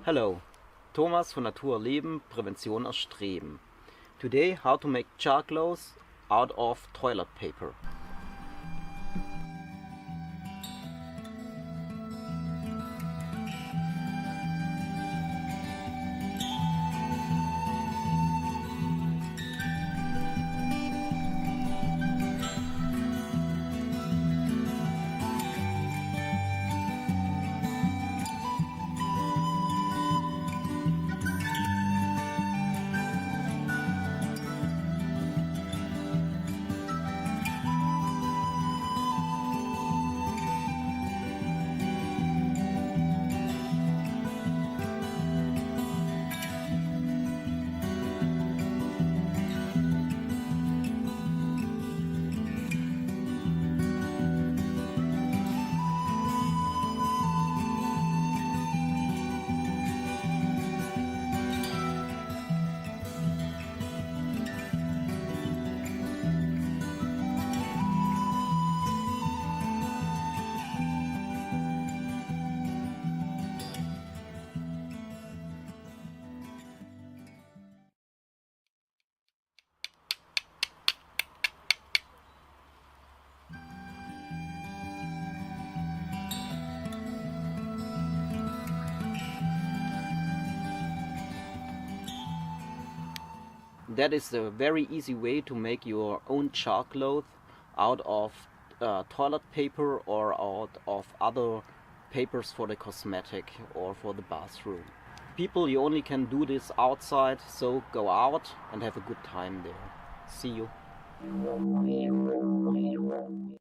Hello, Thomas von Naturleben, Prävention erstreben. Today, how to make char cloth out of toilet paper. That is a very easy way to make your own char cloth out of toilet paper or out of other papers for the cosmetic or for the bathroom. People, you only can do this outside, so go out and have a good time there. See you.